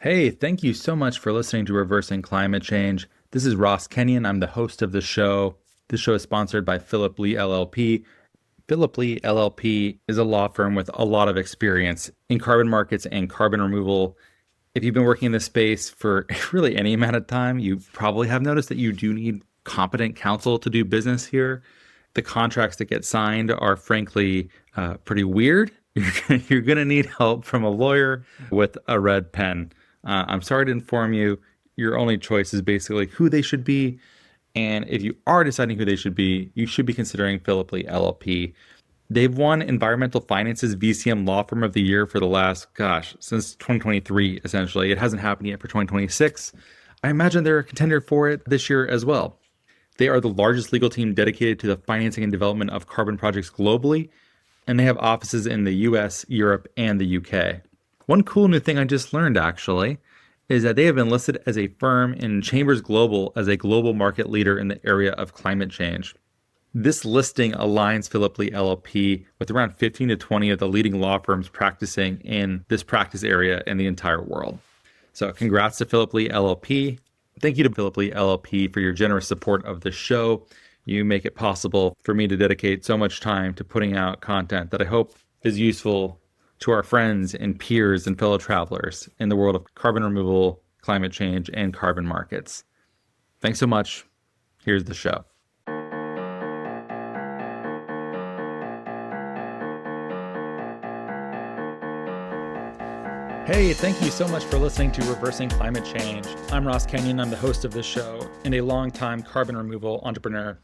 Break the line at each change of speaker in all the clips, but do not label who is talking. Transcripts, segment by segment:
Hey, thank you so much for listening to Reversing Climate Change. This is Ross Kenyon. I'm the host of the show. This show is sponsored by Philip Lee LLP. Philip Lee LLP is a law firm with a lot of experience in carbon markets and carbon removal. If you've been working in this space for really any amount of time, you probably have noticed that you do need competent counsel to do business here. The contracts that get signed are frankly pretty weird. You're going to need help from a lawyer with a red pen. I'm sorry to inform you, your only choice is basically who they should be. And if you are deciding who they should be, you should be considering Philip Lee LLP. They've won Environmental Finance's VCM Law Firm of the Year for the last, since 2023, essentially. It hasn't happened yet for 2026. I imagine they're a contender for it this year as well. They are the largest legal team dedicated to the financing and development of carbon projects globally, and they have offices in the US, Europe, and the UK. One cool new thing I just learned, actually, is that they have been listed as a firm in Chambers Global as a global market leader in the area of climate change. This listing aligns Philip Lee LLP with around 15 to 20 of the leading law firms practicing in this practice area in the entire world. So congrats to Philip Lee LLP. Thank you to Philip Lee LLP for your generous support of the show. You make it possible for me to dedicate so much time to putting out content that I hope is useful to our friends and peers and fellow travelers in the world of carbon removal, climate change, and carbon markets. Thanks so much. Here's the show. Hey, thank you so much for listening to Reversing Climate Change. I'm Ross Kenyon. I'm the host of this show and a longtime carbon removal entrepreneur.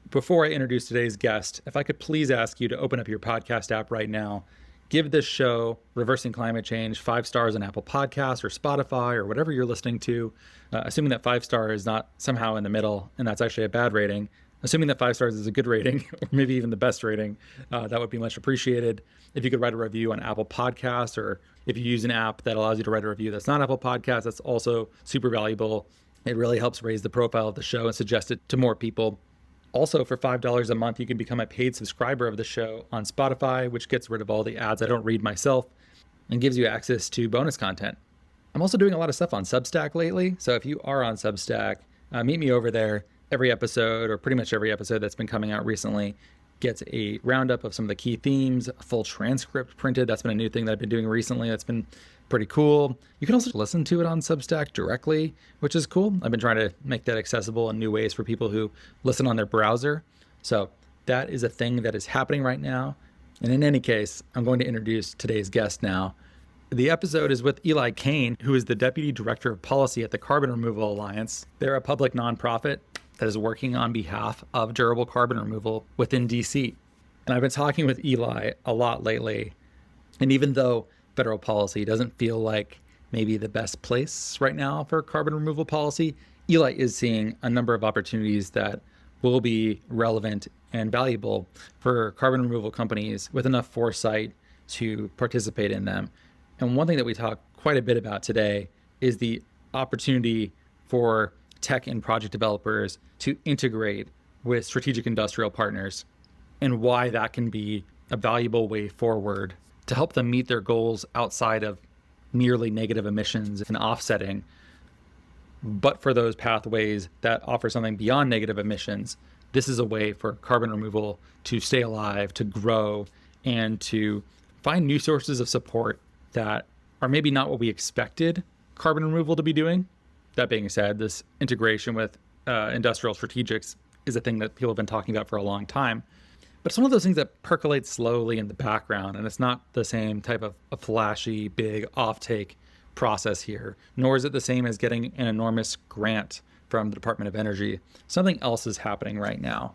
Before I introduce today's guest, if I could please ask you to open up your podcast app right now, give this show, Reversing Climate Change, 5 stars on Apple Podcasts or Spotify or whatever you're listening to, assuming that 5-star is not somehow in the middle and that's actually a bad rating. Assuming that 5 stars is a good rating, or maybe even the best rating, that would be much appreciated. If you could write a review on Apple Podcasts, or if you use an app that allows you to write a review that's not Apple Podcasts, that's also super valuable. It really helps raise the profile of the show and suggest it to more people. Also, for $5 a month, you can become a paid subscriber of the show on Spotify, which gets rid of all the ads I don't read myself and gives you access to bonus content. I'm also doing a lot of stuff on Substack lately, so if you are on Substack, meet me over there. Every episode, or pretty much every episode that's been coming out recently, gets a roundup of some of the key themes, a full transcript printed. That's been a new thing that I've been doing recently. That's been pretty cool. You can also listen to it on Substack directly, which is cool. I've been trying to make that accessible in new ways for people who listen on their browser. So that is a thing that is happening right now. And in any case, I'm going to introduce today's guest now. The episode is with Eli Cain, who is the Deputy Director of Policy at the Carbon Removal Alliance. They're a public nonprofit that is working on behalf of durable carbon removal within DC. And I've been talking with Eli a lot lately. And even though federal policy doesn't feel like maybe the best place right now for carbon removal policy, Eli is seeing a number of opportunities that will be relevant and valuable for carbon removal companies with enough foresight to participate in them. And one thing that we talk quite a bit about today is the opportunity for tech and project developers to integrate with strategic industrial partners and why that can be a valuable way forward to help them meet their goals outside of merely negative emissions and offsetting. But for those pathways that offer something beyond negative emissions, this is a way for carbon removal to stay alive, to grow, and to find new sources of support that are maybe not what we expected carbon removal to be doing. That being said, this integration with industrial strategics is a thing that people have been talking about for a long time. But it's one of those things that percolates slowly in the background, and it's not the same type of a flashy, big offtake process here, nor is it the same as getting an enormous grant from the Department of Energy. Something else is happening right now.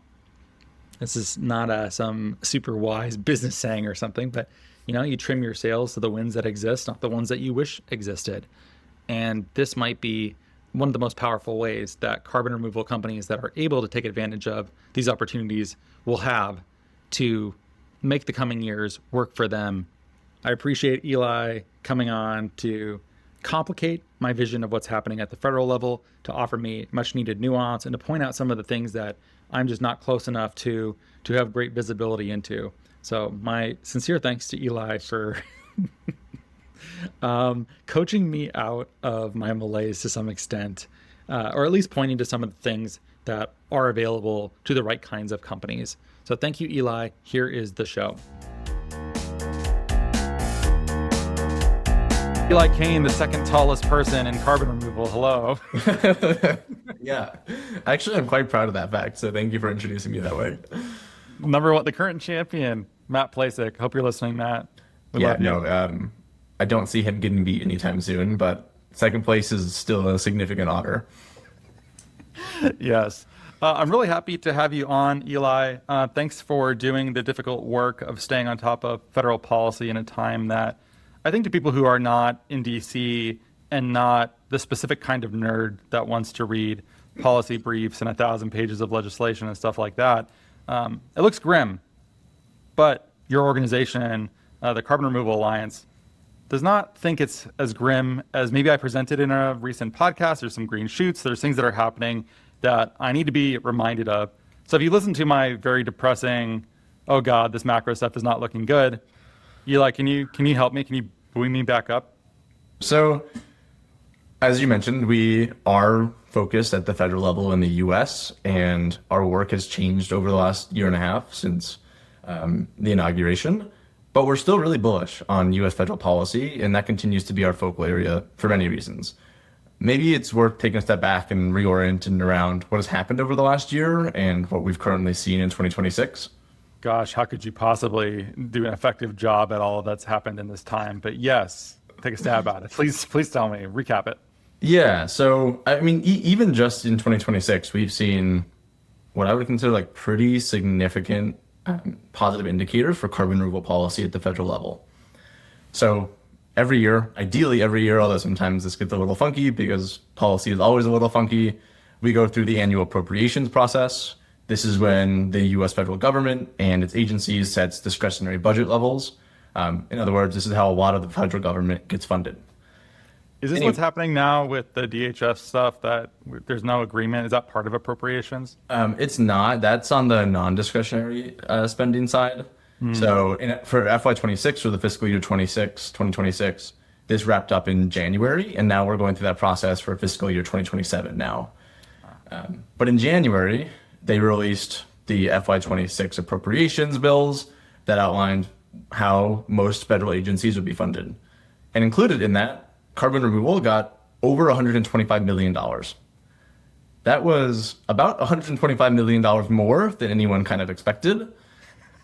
This is not some super wise business saying or something, but you trim your sails to the winds that exist, not the ones that you wish existed. And this might be one of the most powerful ways that carbon removal companies that are able to take advantage of these opportunities will have to make the coming years work for them. I appreciate Eli coming on to complicate my vision of what's happening at the federal level, to offer me much needed nuance, and to point out some of the things that I'm just not close enough to have great visibility into. So my sincere thanks to Eli for coaching me out of my malaise to some extent, or at least pointing to some of the things that are available to the right kinds of companies. So thank you, Eli. Here is the show. Eli Cain, the second tallest person in carbon removal. Hello.
Yeah, actually, I'm quite proud of that fact. So thank you for introducing me that way.
Number one, the current champion, Matt Plasek. Hope you're listening, Matt.
I don't see him getting beat anytime soon, but second place is still a significant honor.
Yes. I'm really happy to have you on, Eli. Thanks for doing the difficult work of staying on top of federal policy in a time that I think to people who are not in DC and not the specific kind of nerd that wants to read policy briefs and 1,000 pages of legislation and stuff like that, it looks grim. But your organization, the Carbon Removal Alliance, does not think it's as grim as maybe I presented in a recent podcast. There's some green shoots. There's things that are happening that I need to be reminded of. So if you listen to my very depressing, oh God, this macro stuff is not looking good, Eli, can you help me? Can you buoy me back up?
So, as you mentioned, we are focused at the federal level in the US, and our work has changed over the last year and a half since the inauguration. But we're still really bullish on US federal policy, and that continues to be our focal area for many reasons. Maybe it's worth taking a step back and reorienting around what has happened over the last year and what we've currently seen in 2026.
Gosh, how could you possibly do an effective job at all that's happened in this time? But yes, take a stab at it. Please tell me, recap it.
Yeah, so I mean, even just in 2026, we've seen what I would consider like pretty significant positive indicators for carbon removal policy at the federal level. So every year, ideally every year, although sometimes this gets a little funky because policy is always a little funky, we go through the annual appropriations process. This is when the US federal government and its agencies sets discretionary budget levels. In other words, this is how a lot of the federal government gets funded.
Is this what's happening now with the DHS stuff, that there's no agreement? Is that part of appropriations?
It's not. That's on the non-discretionary spending side. So for FY26, for the fiscal year 2026, this wrapped up in January, and now we're going through that process for fiscal year 2027 now. But in January, they released the FY26 appropriations bills that outlined how most federal agencies would be funded. And included in that, carbon removal got over $125 million. That was about $125 million more than anyone kind of expected.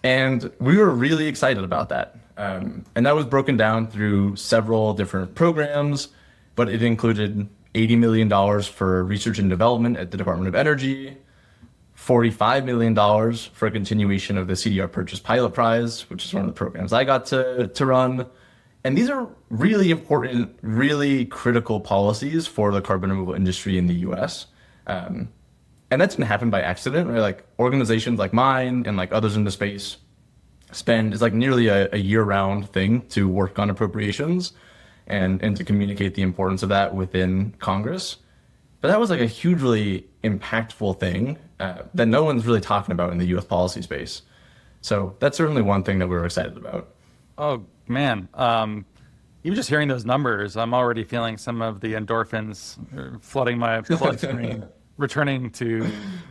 And we were really excited about that. And that was broken down through several different programs, but it included $80 million for research and development at the Department of Energy, $45 million for a continuation of the CDR Purchase Pilot Prize, which is one of the programs I got to run. And these are really important, really critical policies for the carbon removal industry in the US. And that didn't happen by accident, right? Like organizations like mine and like others in the space is like nearly a year-round thing to work on appropriations and to communicate the importance of that within Congress. But that was like a hugely impactful thing that no one's really talking about in the US policy space. So that's certainly one thing that we're excited about.
Oh, man. Even just hearing those numbers, I'm already feeling some of the endorphins flooding my bloodstream, returning to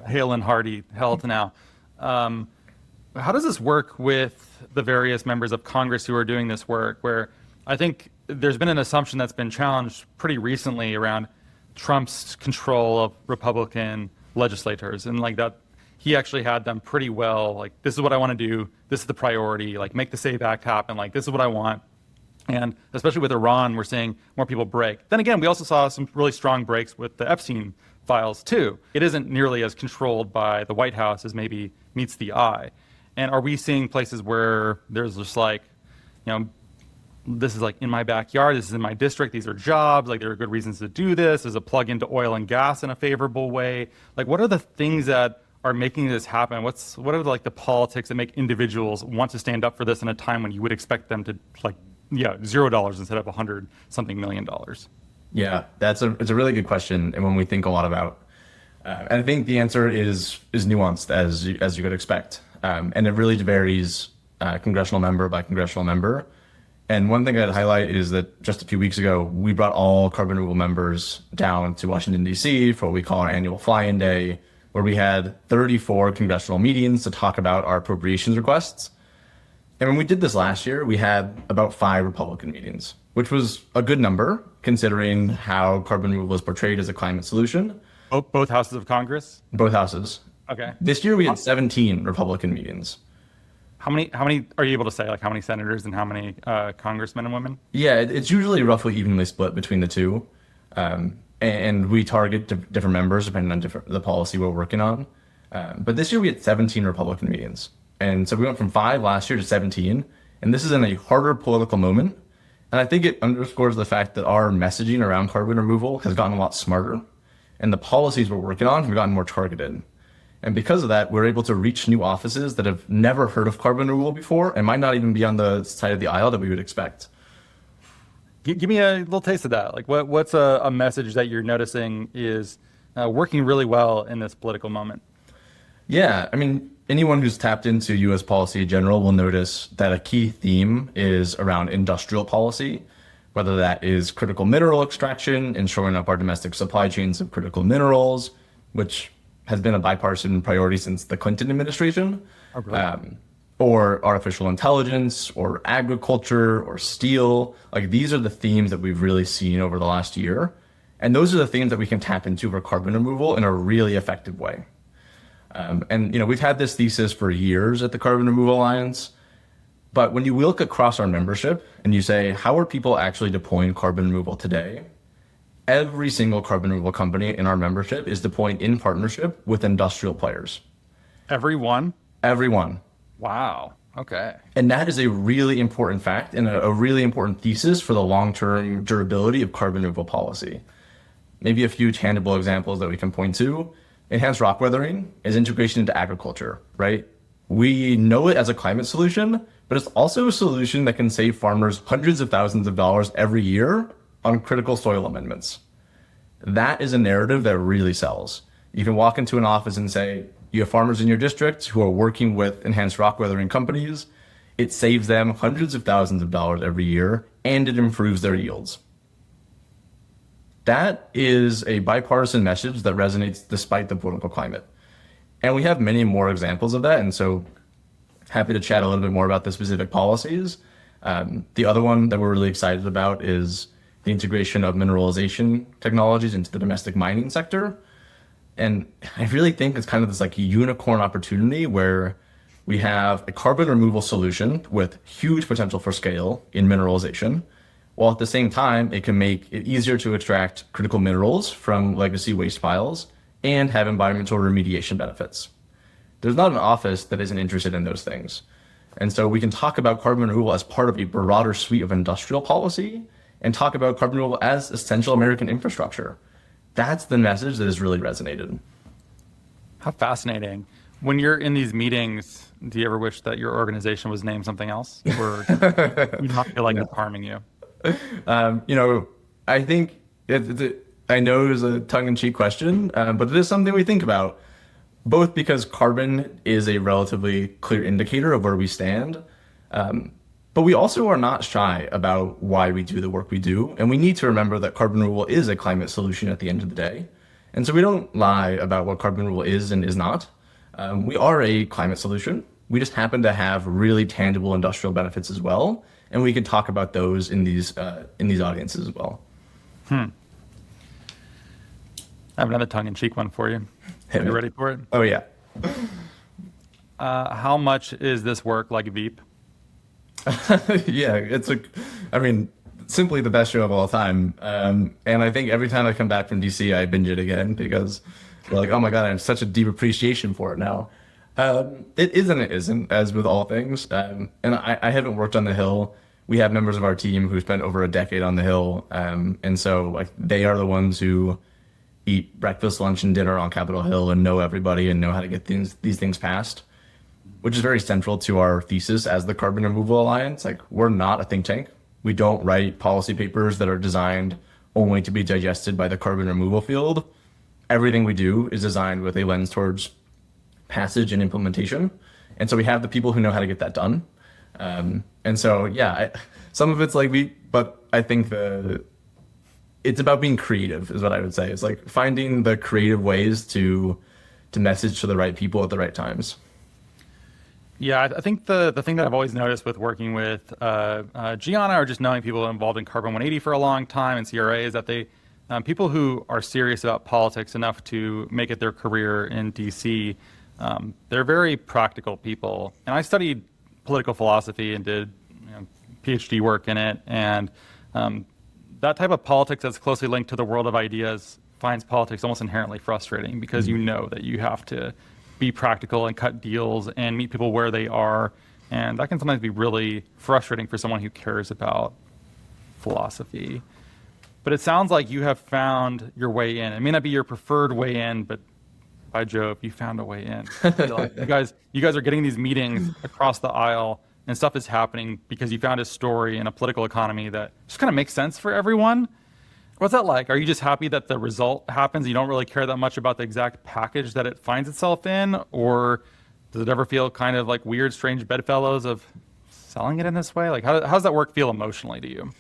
hale and hearty health now. How does this work with the various members of Congress who are doing this work, where I think there's been an assumption that's been challenged pretty recently around Trump's control of Republican legislators, and like that he actually had them pretty well, like, this is what I want to do, this is the priority, like, make the SAVE Act happen, like, this is what I want. And especially with Iran, we're seeing more people break. Then again, we also saw some really strong breaks with the Epstein files too. It isn't nearly as controlled by the White House as maybe meets the eye. And are we seeing places where there's just like, you know, this is like in my backyard, this is in my district, these are jobs, like there are good reasons to do this, there's a plug into oil and gas in a favorable way. Like, what are the things that are making this happen? What are like the politics that make individuals want to stand up for this in a time when you would expect them to, like, $0 instead of $100-something million?
Yeah, it's a really good question, and one we think a lot about. And I think the answer is nuanced, as you could expect, and it really varies congressional member by congressional member. And one thing I'd highlight is that just a few weeks ago, we brought all carbon removal members down to Washington, D.C. for what we call our annual fly-in day, where we had 34 congressional meetings to talk about our appropriations requests. And when we did this last year, we had about 5 Republican meetings, which was a good number considering how carbon removal is portrayed as a climate solution.
Both houses of Congress?
Both houses.
Okay.
This year we had 17 Republican meetings.
How many are you able to say, like how many senators and how many congressmen and women?
Yeah, it's usually roughly evenly split between the two. And we target different members depending on the policy we're working on. But this year we had 17 Republican meetings. And so we went from 5 last year to 17. And this is in a harder political moment. And I think it underscores the fact that our messaging around carbon removal has gotten a lot smarter. And the policies we're working on have gotten more targeted. And because of that, we're able to reach new offices that have never heard of carbon removal before and might not even be on the side of the aisle that we would expect.
Give me a little taste of that. Like what's a message that you're noticing is working really well in this political moment?
Yeah, I mean, anyone who's tapped into U.S. policy in general will notice that a key theme is around industrial policy, whether that is critical mineral extraction and shoring up our domestic supply chains of critical minerals, which has been a bipartisan priority since the Clinton administration, or artificial intelligence, or agriculture, or steel. Like these are the themes that we've really seen over the last year. And those are the themes that we can tap into for carbon removal in a really effective way. And, we've had this thesis for years at the Carbon Removal Alliance. But when you look across our membership and you say, how are people actually deploying carbon removal today? Every single carbon removal company in our membership is deploying in partnership with industrial players.
Everyone?
Everyone.
Wow. Okay.
And that is a really important fact and a really important thesis for the long-term durability of carbon removal policy. Maybe a few tangible examples that we can point to. Enhanced rock weathering is integration into agriculture, right? We know it as a climate solution, but it's also a solution that can save farmers hundreds of thousands of dollars every year on critical soil amendments. That is a narrative that really sells. You can walk into an office and say, you have farmers in your district who are working with enhanced rock weathering companies. It saves them hundreds of thousands of dollars every year, and it improves their yields. That is a bipartisan message that resonates despite the political climate. And we have many more examples of that. And so happy to chat a little bit more about the specific policies. The other one that we're really excited about is the integration of mineralization technologies into the domestic mining sector. And I really think it's kind of this like unicorn opportunity where we have a carbon removal solution with huge potential for scale in mineralization, while at the same time, it can make it easier to extract critical minerals from legacy waste piles and have environmental remediation benefits. There's not an office that isn't interested in those things. And so we can talk about carbon removal as part of a broader suite of industrial policy and talk about carbon removal as essential American infrastructure. That's the message that has really resonated.
How fascinating. When you're in these meetings, do you ever wish that your organization was named something else? Or you not feel like it's harming you?
I think I know it was a tongue-in-cheek question, but it is something we think about, both because carbon is a relatively clear indicator of where we stand, but we also are not shy about why we do the work we do, and we need to remember that carbon removal is a climate solution at the end of the day, and so we don't lie about what carbon removal is and is not. We are a climate solution. We just happen to have really tangible industrial benefits as well. And we can talk about those in these audiences as well.
I have another tongue-in-cheek one for you. Are you ready for it?
Oh, yeah.
How much is this work like Veep?
Yeah, simply the best show of all time. And I think every time I come back from DC, I binge it again because we're like, oh my God, I have such a deep appreciation for it now. It is and it isn't, as with all things. And I haven't worked on the Hill. We have members of our team who spent over a decade on the Hill. And so they are the ones who eat breakfast, lunch, and dinner on Capitol Hill and know everybody and know how to get these things passed, which is very central to our thesis as the Carbon Removal Alliance. We're not a think tank. We don't write policy papers that are designed only to be digested by the carbon removal field. Everything we do is designed with a lens towards passage and implementation. And so we have the people who know how to get that done. And so, some of it's like but I think it's about being creative is what I would say. It's like finding the creative ways to message to the right people at the right times.
Yeah, I think the thing that I've always noticed with working with Gianna or just knowing people involved in Carbon 180 for a long time and CRA is that they people who are serious about politics enough to make it their career in DC, they're very practical people. And I studied political philosophy and did PhD work in it. And that type of politics that's closely linked to the world of ideas finds politics almost inherently frustrating because you know that you have to be practical and cut deals and meet people where they are. And that can sometimes be really frustrating for someone who cares about philosophy. But it sounds like you have found your way in. It may not be your preferred way in, but by Jove, you found a way in. Like you guys are getting these meetings across the aisle and stuff is happening because you found a story in a political economy that just kind of makes sense for everyone. What's that like? Are you just happy that the result happens? You don't really care that much about the exact package that it finds itself in? Or does it ever feel kind of like weird, strange bedfellows of selling it in this way? Like, how does that work feel emotionally to you?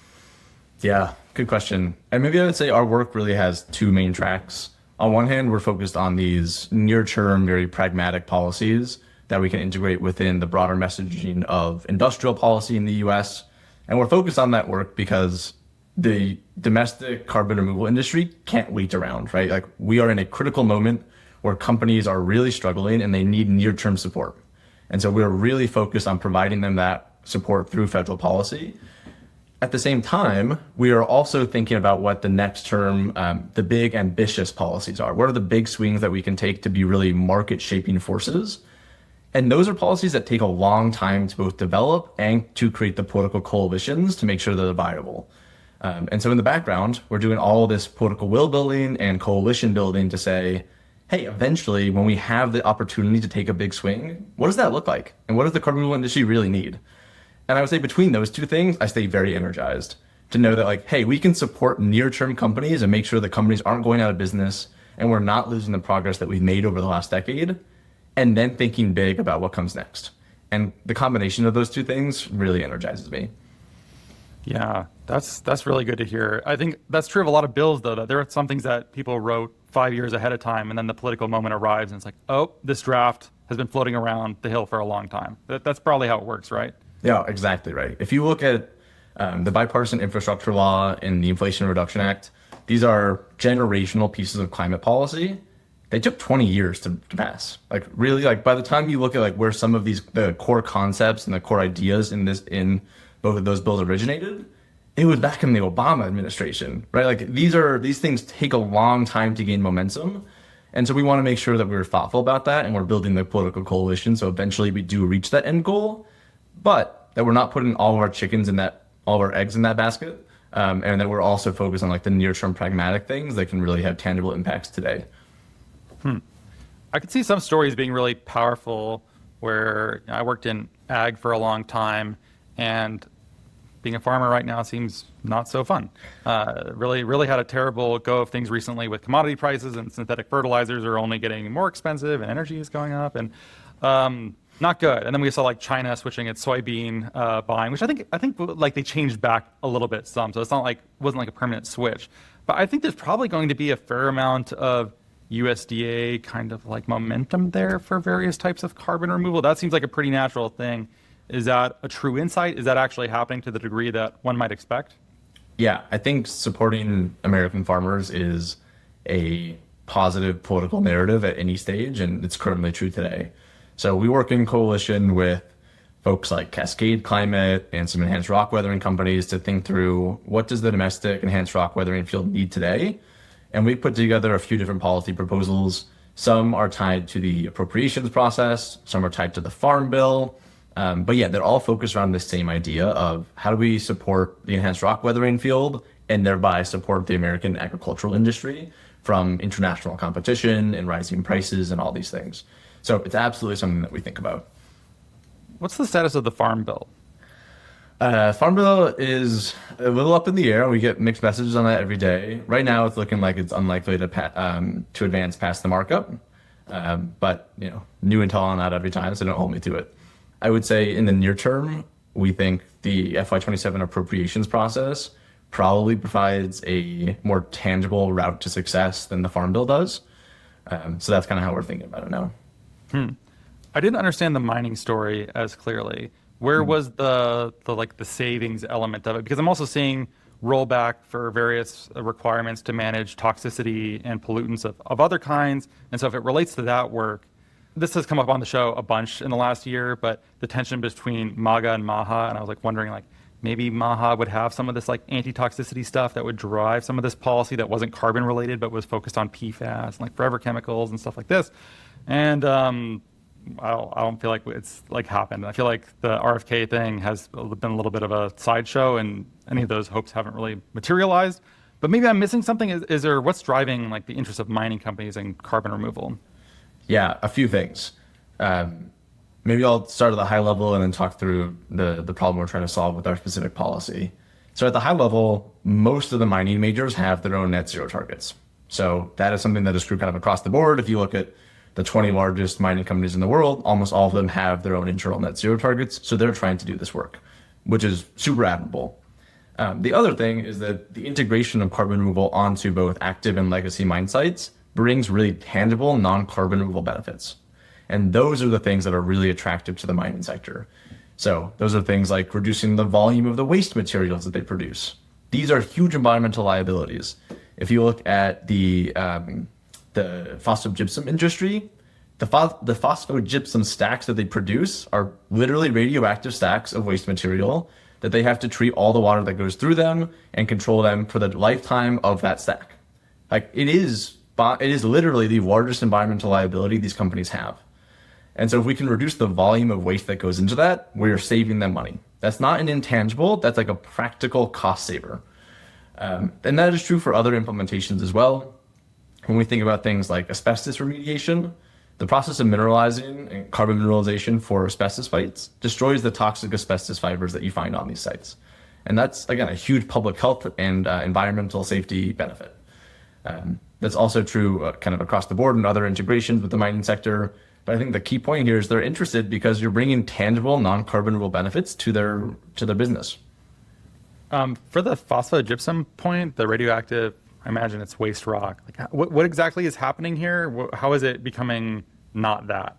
Yeah, good question. And maybe I would say our work really has two main tracks. On one hand, we're focused on these near-term, very pragmatic policies that we can integrate within the broader messaging of industrial policy in the US. And we're focused on that work because the domestic carbon removal industry can't wait around, right? Like we are in a critical moment where companies are really struggling and they need near-term support. And so we're really focused on providing them that support through federal policy. At the same time, we are also thinking about what the next term, the big ambitious policies are. What are the big swings that we can take to be really market shaping forces? And those are policies that take a long time to both develop and to create the political coalitions to make sure that they're viable. And so in the background, we're doing all this political will building and coalition building to say, hey, eventually when we have the opportunity to take a big swing, what does that look like? And what does the carbon removal industry really need? And I would say between those two things, I stay very energized to know that like, hey, we can support near-term companies and make sure the companies aren't going out of business and we're not losing the progress that we've made over the last decade, and then thinking big about what comes next. And the combination of those two things really energizes me.
Yeah, that's really good to hear. I think that's true of a lot of bills, though, that there are some things that people wrote 5 years ahead of time, and then the political moment arrives, and it's like, oh, this draft has been floating around the hill for a long time. That's probably how it works, right?
Yeah, exactly right. If you look at the Bipartisan Infrastructure Law and the Inflation Reduction Act, these are generational pieces of climate policy. They took 20 years to pass. Like really, like by the time you look at like where some of the core concepts and the core ideas in both of those bills originated, it was back in the Obama administration, right? Like these things take a long time to gain momentum. And so we want to make sure that we're thoughtful about that and we're building the political coalition so eventually we do reach that end goal, but that we're not putting all of our eggs in that basket. And that we're also focused on like the near-term pragmatic things that can really have tangible impacts today.
I could see some stories being really powerful where I worked in ag for a long time and being a farmer right now seems not so fun. Really had a terrible go of things recently with commodity prices and synthetic fertilizers are only getting more expensive and energy is going up and not good. And then we saw like China switching its soybean buying, which I think like they changed back a little bit some. So it's not like wasn't like a permanent switch. But I think there's probably going to be a fair amount of USDA kind of like momentum there for various types of carbon removal. That seems like a pretty natural thing. Is that a true insight? Is that actually happening to the degree that one might expect?
Yeah, I think supporting American farmers is a positive political narrative at any stage, and it's currently true today. So we work in coalition with folks like Cascade Climate and some enhanced rock weathering companies to think through what does the domestic enhanced rock weathering field need today? And we put together a few different policy proposals. Some are tied to the appropriations process, some are tied to the Farm Bill. But yeah, they're all focused around the same idea of how do we support the enhanced rock weathering field and thereby support the American agricultural industry from international competition and rising prices and all these things. So it's absolutely something that we think about.
What's the status of the Farm Bill?
Farm Bill is a little up in the air. We get mixed messages on that every day. Right now, it's looking like it's unlikely to advance past the markup. But new intel on that every time, so don't hold me to it. I would say in the near term, we think the FY27 appropriations process probably provides a more tangible route to success than the Farm Bill does. So that's kind of how we're thinking about it now.
I didn't understand the mining story as clearly. Where was the savings element of it? Because I'm also seeing rollback for various requirements to manage toxicity and pollutants of other kinds. And so if it relates to that work, this has come up on the show a bunch in the last year, but the tension between MAGA and MAHA, and I was like wondering maybe MAHA would have some of this anti-toxicity stuff that would drive some of this policy that wasn't carbon related, but was focused on PFAS and forever chemicals and stuff like this. And I don't feel like it's happened. I feel like the RFK thing has been a little bit of a sideshow, and any of those hopes haven't really materialized. But maybe I'm missing something. Is there what's driving the interest of mining companies in carbon removal?
Yeah, a few things. Maybe I'll start at the high level and then talk through the problem we're trying to solve with our specific policy. So at the high level, most of the mining majors have their own net zero targets. So that is something that is true kind of across the board. If you look at the 20 largest mining companies in the world, almost all of them have their own internal net zero targets. So they're trying to do this work, which is super admirable. The other thing is that the integration of carbon removal onto both active and legacy mine sites brings really tangible non-carbon removal benefits. And those are the things that are really attractive to the mining sector. So those are things like reducing the volume of the waste materials that they produce. These are huge environmental liabilities. If you look at the phosphogypsum industry, the phosphogypsum stacks that they produce are literally radioactive stacks of waste material that they have to treat all the water that goes through them and control them for the lifetime of that stack. It is literally the largest environmental liability these companies have. And so if we can reduce the volume of waste that goes into that, we're saving them money. That's not an intangible, that's a practical cost saver. And that is true for other implementations as well. When we think about things like asbestos remediation, the process of mineralizing and carbon mineralization for asbestos sites destroys the toxic asbestos fibers that you find on these sites. And that's, again, a huge public health and environmental safety benefit. That's also true kind of across the board in other integrations with the mining sector. But I think the key point here is they're interested because you're bringing tangible non-carbon removal benefits to their business.
For the phosphogypsum point, the radioactive, I imagine it's waste rock. What exactly is happening here? How is it becoming not that?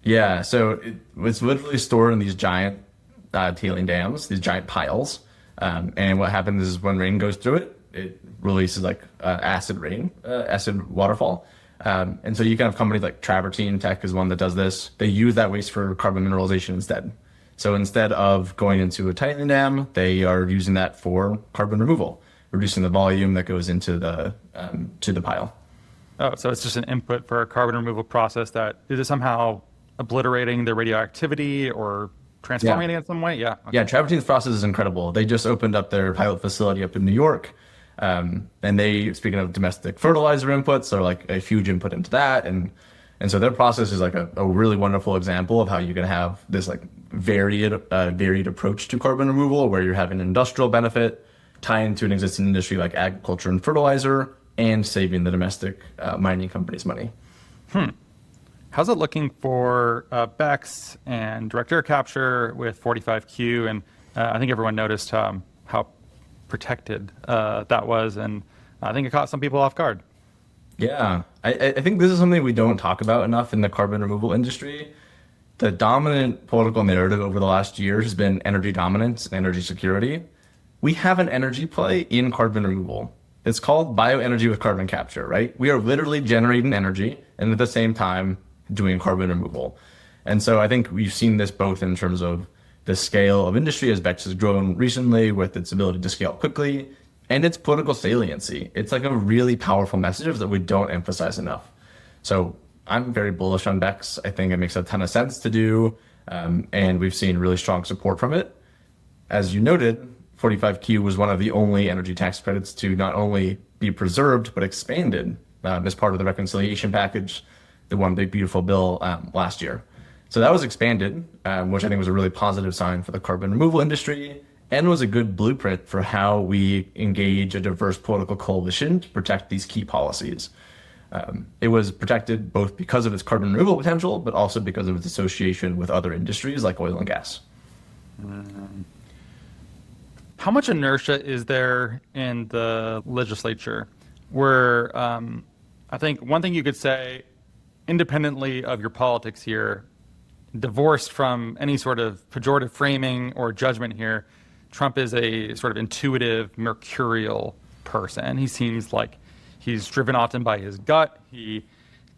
Yeah, so it's literally stored in these giant tailing dams, these giant piles. And what happens is when rain goes through it, it releases acid rain, acid waterfall. And so you can have companies like Travertine Tech is one that does this. They use that waste for carbon mineralization instead. So instead of going into a tailing dam, they are using that for carbon removal, reducing the volume that goes into the pile.
Oh, so it's just an input for a carbon removal process that is it somehow obliterating the radioactivity or transforming it in some way? Yeah. Okay.
Yeah, Travertine's process is incredible. They just opened up their pilot facility up in New York. And they, speaking of domestic fertilizer inputs, are a huge input into that. And so their process is a really wonderful example of how you can have this varied approach to carbon removal where you're having an industrial benefit, tying to an existing industry like agriculture and fertilizer, and saving the domestic mining companies money.
How's it looking for BECCS and direct air capture with 45Q? And I think everyone noticed how protected that was, and I think it caught some people off guard.
Yeah, I think this is something we don't talk about enough in the carbon removal industry. The dominant political narrative over the last year has been energy dominance and energy security. We have an energy play in carbon removal. It's called bioenergy with carbon capture, right? We are literally generating energy and at the same time doing carbon removal. And so I think we've seen this both in terms of the scale of industry as BECCS has grown recently with its ability to scale quickly and its political saliency. It's a really powerful message that we don't emphasize enough. So I'm very bullish on BECCS. I think it makes a ton of sense to do. And we've seen really strong support from it. As you noted, 45Q was one of the only energy tax credits to not only be preserved, but expanded as part of the reconciliation package, the one big beautiful bill last year. So that was expanded, which I think was a really positive sign for the carbon removal industry and was a good blueprint for how we engage a diverse political coalition to protect these key policies. It was protected both because of its carbon removal potential, but also because of its association with other industries like oil and gas.
How much inertia is there in the legislature where I think one thing you could say, independently of your politics here, divorced from any sort of pejorative framing or judgment here, Trump is a sort of intuitive, mercurial person. He seems like he's driven often by his gut. He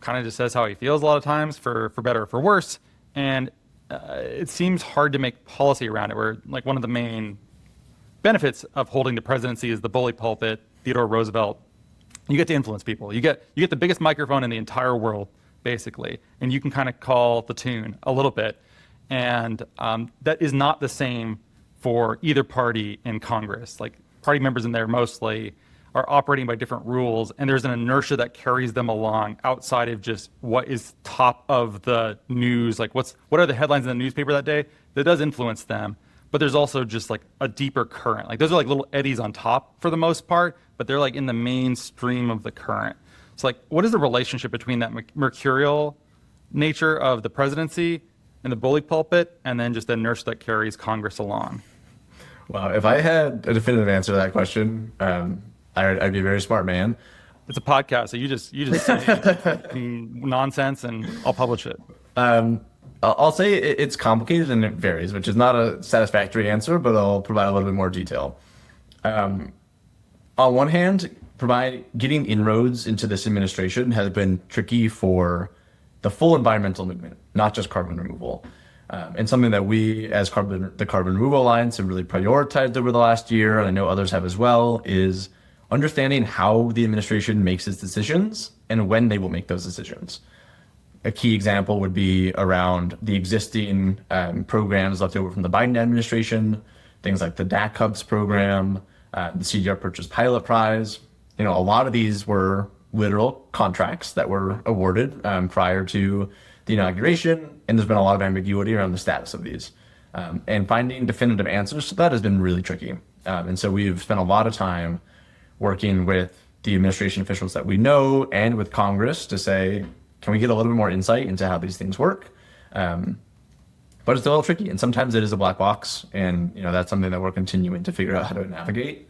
kind of just says how he feels a lot of times, for better or for worse. And it seems hard to make policy around it, where like one of the main benefits of holding the presidency is the bully pulpit, Theodore Roosevelt. You get to influence people. You get the biggest microphone in the entire world, basically, and you can kind of call the tune a little bit. And that is not the same for either party in Congress. Like party members in there mostly are operating by different rules, and there's an inertia that carries them along outside of just what is top of the news. Like what are the headlines in the newspaper that day? That does influence them. But there's also just like a deeper current. Like those are like little eddies on top for the most part, but they're like in the mainstream of the current. So like, what is the relationship between that mercurial nature of the presidency and the bully pulpit, and then just the inertia that carries Congress along?
Wow, if I had a definitive answer to that question, I'd be a very smart man.
It's a podcast, so you just say nonsense, and I'll publish it.
I'll say it's complicated and it varies, which is not a satisfactory answer, but I'll provide a little bit more detail. On one hand, getting inroads into this administration has been tricky for the full environmental movement, not just carbon removal. And something that we, as the Carbon Removal Alliance, have really prioritized over the last year, and I know others have as well, is understanding how the administration makes its decisions and when they will make those decisions. A key example would be around the existing programs left over from the Biden administration, things like the DAC Hubs program, the CDR Purchase Pilot Prize. A lot of these were literal contracts that were awarded prior to the inauguration, and there's been a lot of ambiguity around the status of these. And finding definitive answers to that has been really tricky. And so we've spent a lot of time working with the administration officials that we know and with Congress to say, can we get a little bit more insight into how these things work? But it's a little tricky, and sometimes it is a black box, and that's something that we're continuing to figure out how to navigate.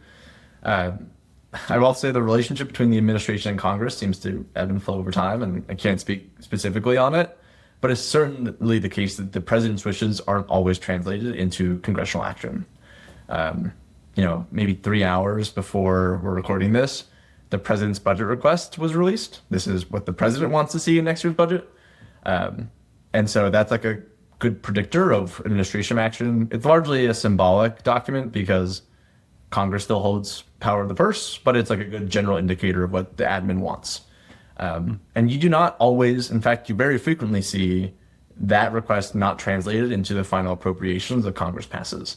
I will say the relationship between the administration and Congress seems to ebb and flow over time, and I can't speak specifically on it, but it's certainly the case that the president's wishes aren't always translated into congressional action. Maybe 3 hours before we're recording this, the president's budget request was released. This is what the president wants to see in next year's budget. And so that's like a good predictor of administration action. It's largely a symbolic document because Congress still holds power of the purse, but it's like a good general indicator of what the admin wants. And you do not always, in fact, you very frequently see that request not translated into the final appropriations that Congress passes.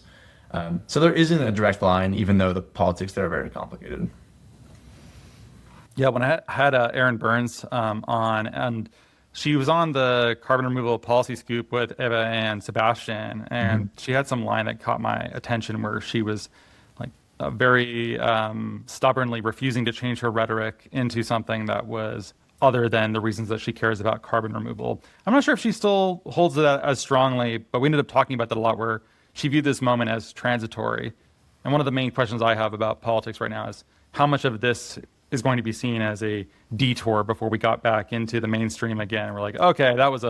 So there isn't a direct line, even though the politics there are very complicated.
Yeah, when I had Erin Burns on, and she was on the Carbon Removal Policy Scoop with Eva and Sebastian, and she had some line that caught my attention where she was like very stubbornly refusing to change her rhetoric into something that was other than the reasons that she cares about carbon removal. I'm not sure if she still holds that as strongly, but we ended up talking about that a lot, where she viewed this moment as transitory. And one of the main questions I have about politics right now is how much of this is going to be seen as a detour before we got back into the mainstream again. We're like, okay, that was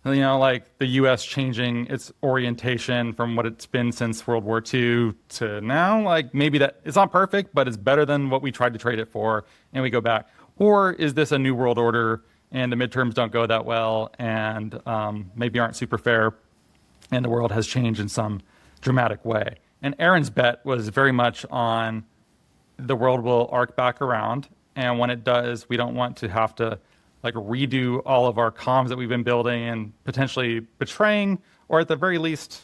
like the U.S. changing its orientation from what it's been since World War II to now. Like maybe that it's not perfect, but it's better than what we tried to trade it for, and we go back. Or is this a new world order and the midterms don't go that well and maybe aren't super fair and the world has changed in some dramatic way? And Erin's bet was very much on the world will arc back around, and when it does, we don't want to have to like redo all of our comms that we've been building and potentially betraying, or at the very least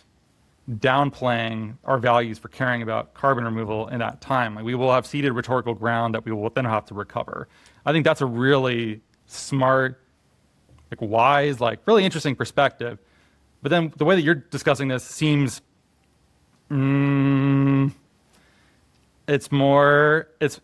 downplaying our values for caring about carbon removal in that time. Like we will have ceded rhetorical ground that we will then have to recover. I think that's a really smart, like wise, like really interesting perspective. But then the way that you're discussing this seems it's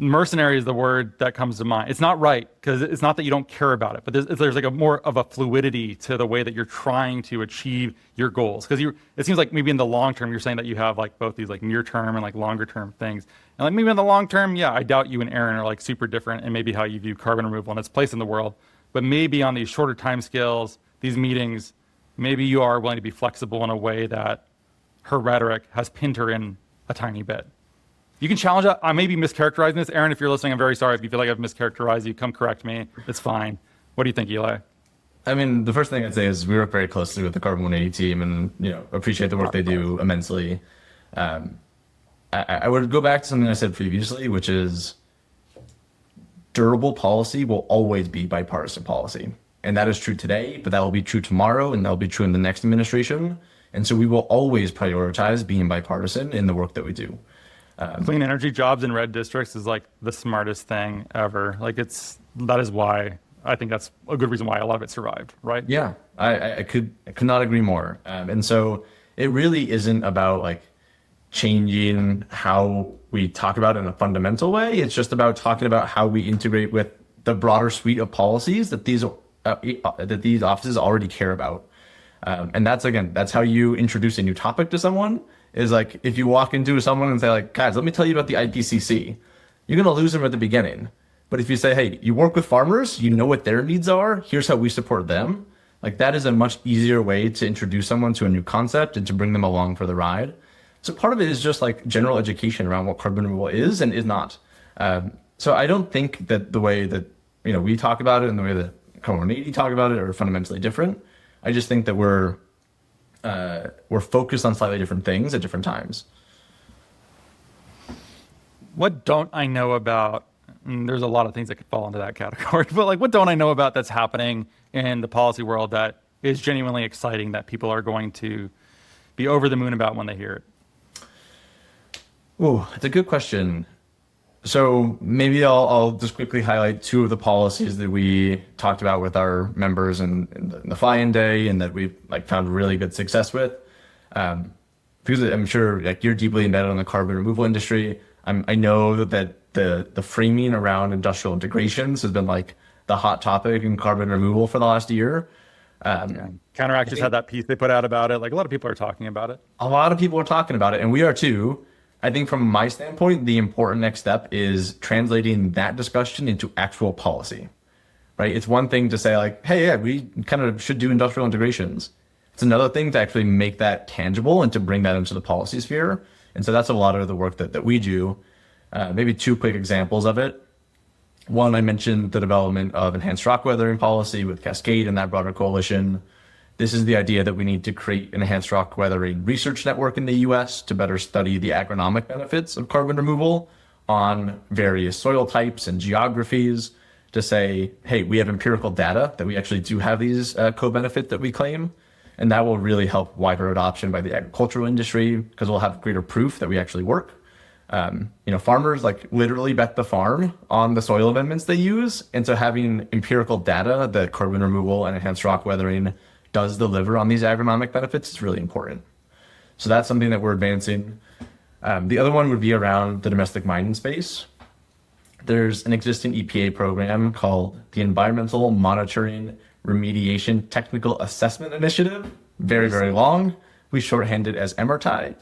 mercenary is the word that comes to mind. It's not right, because it's not that you don't care about it, but there's like a more of a fluidity to the way that you're trying to achieve your goals. Because it seems like maybe in the long term, you're saying that you have like both these like near term and like longer term things. And like maybe in the long term, yeah, I doubt you and Aaron are like super different in maybe how you view carbon removal and its place in the world. But maybe on these shorter time scales, these meetings, maybe you are willing to be flexible in a way that her rhetoric has pinned her in a tiny bit. You can challenge that. I may be mischaracterizing this. Aaron, if you're listening, I'm very sorry. If you feel like I've mischaracterized you, come correct me. It's fine. What do you think, Eli?
I mean, the first thing I'd say is we work very closely with the Carbon 180 team and, appreciate the work they do immensely. I would go back to something I said previously, which is durable policy will always be bipartisan policy. And that is true today, but that will be true tomorrow, and that will be true in the next administration. And so we will always prioritize being bipartisan in the work that we do.
Clean energy jobs in red districts is like the smartest thing ever. Like that is why I think that's a good reason why a lot of it survived, right?
Yeah, I could not agree more. And so it really isn't about like changing how we talk about it in a fundamental way. It's just about talking about how we integrate with the broader suite of policies that these offices already care about. And that's how you introduce a new topic to someone. Is like if you walk into someone and say like, guys, let me tell you about the IPCC, you're gonna lose them at the beginning. But if you say, hey, you work with farmers, you know what their needs are, here's how we support them, like that is a much easier way to introduce someone to a new concept and to bring them along for the ride. So part of it is just like general education around what carbon removal is and is not. So I don't think that the way that we talk about it and the way that Carbon 180 talk about it are fundamentally different. I just think that we're focused on slightly different things at different times.
What don't I know about? There's a lot of things that could fall into that category, but like, what don't I know about that's happening in the policy world that is genuinely exciting that people are going to be over the moon about when they hear it?
Oh, it's a good question. So maybe I'll just quickly highlight two of the policies that we talked about with our members in the fly-in day and that we've like found really good success with. Because I'm sure like you're deeply embedded in the carbon removal industry. I know that the framing around industrial integrations has been like the hot topic in carbon removal for the last year.
Counteract just had that piece they put out about it. Like a lot of people are talking about it.
A lot of people are talking about it, and we are too. I think from my standpoint, the important next step is translating that discussion into actual policy, right? It's one thing to say like, hey, yeah, we kind of should do industrial integrations. It's another thing to actually make that tangible and to bring that into the policy sphere. And so that's a lot of the work that we do. Maybe two quick examples of it. One, I mentioned the development of enhanced rock weathering policy with Cascade and that broader coalition. This is the idea that we need to create an enhanced rock weathering research network in the US to better study the agronomic benefits of carbon removal on various soil types and geographies to say, hey, we have empirical data that we actually do have these co-benefit that we claim. And that will really help wider adoption by the agricultural industry because we'll have greater proof that we actually work. Farmers like literally bet the farm on the soil amendments they use. And so having empirical data that carbon removal and enhanced rock weathering does deliver on these agronomic benefits is really important. So that's something that we're advancing. The other one would be around the domestic mining space. There's an existing EPA program called the Environmental Monitoring Remediation Technical Assessment Initiative. Very, very long. We shorthand it as MRTI.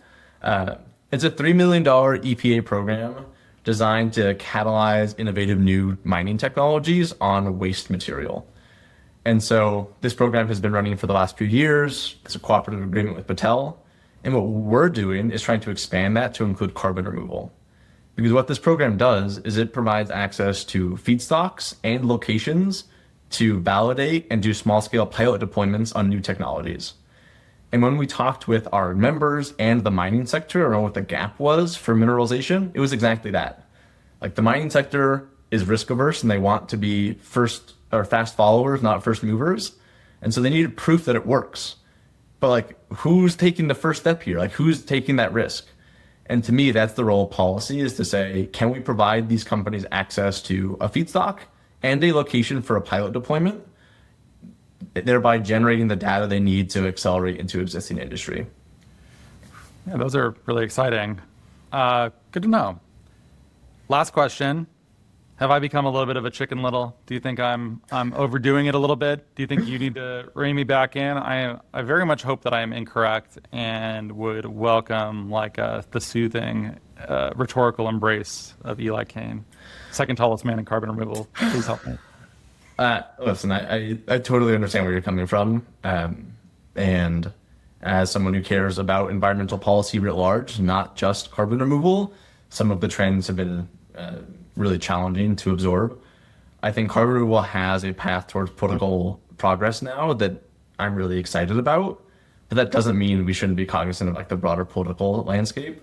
It's a $3 million EPA program designed to catalyze innovative new mining technologies on waste material. And so this program has been running for the last few years. It's a cooperative agreement with Patel. And what we're doing is trying to expand that to include carbon removal. Because what this program does is it provides access to feedstocks and locations to validate and do small scale pilot deployments on new technologies. And when we talked with our members and the mining sector around what the gap was for mineralization, it was exactly that. Like the mining sector is risk averse and they want to be first or fast followers, not first movers. And so they needed proof that it works. But like, who's taking the first step here? Like, who's taking that risk? And to me, that's the role of policy, is to say, can we provide these companies access to a feedstock and a location for a pilot deployment, thereby generating the data they need to accelerate into existing industry?
Yeah, those are really exciting. Good to know. Last question. Have I become a little bit of a chicken little? Do you think I'm overdoing it a little bit? Do you think you need to rein me back in? I very much hope that I am incorrect and would welcome the soothing rhetorical embrace of Eli Cain, second tallest man in carbon removal. Please help me.
Listen, I totally understand where you're coming from. And as someone who cares about environmental policy writ large, not just carbon removal, some of the trends have been really challenging to absorb. I think carbon removal has a path towards political progress now that I'm really excited about, but that doesn't mean we shouldn't be cognizant of the broader political landscape.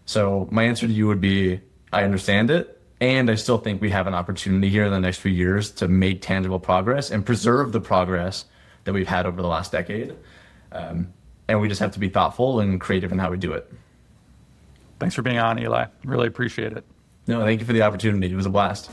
So my answer to you would be, I understand it, and I still think we have an opportunity here in the next few years to make tangible progress and preserve the progress that we've had over the last decade. And we just have to be thoughtful and creative in how we do it.
Thanks for being on, Eli. Really appreciate it.
No, thank you for the opportunity. It was a blast.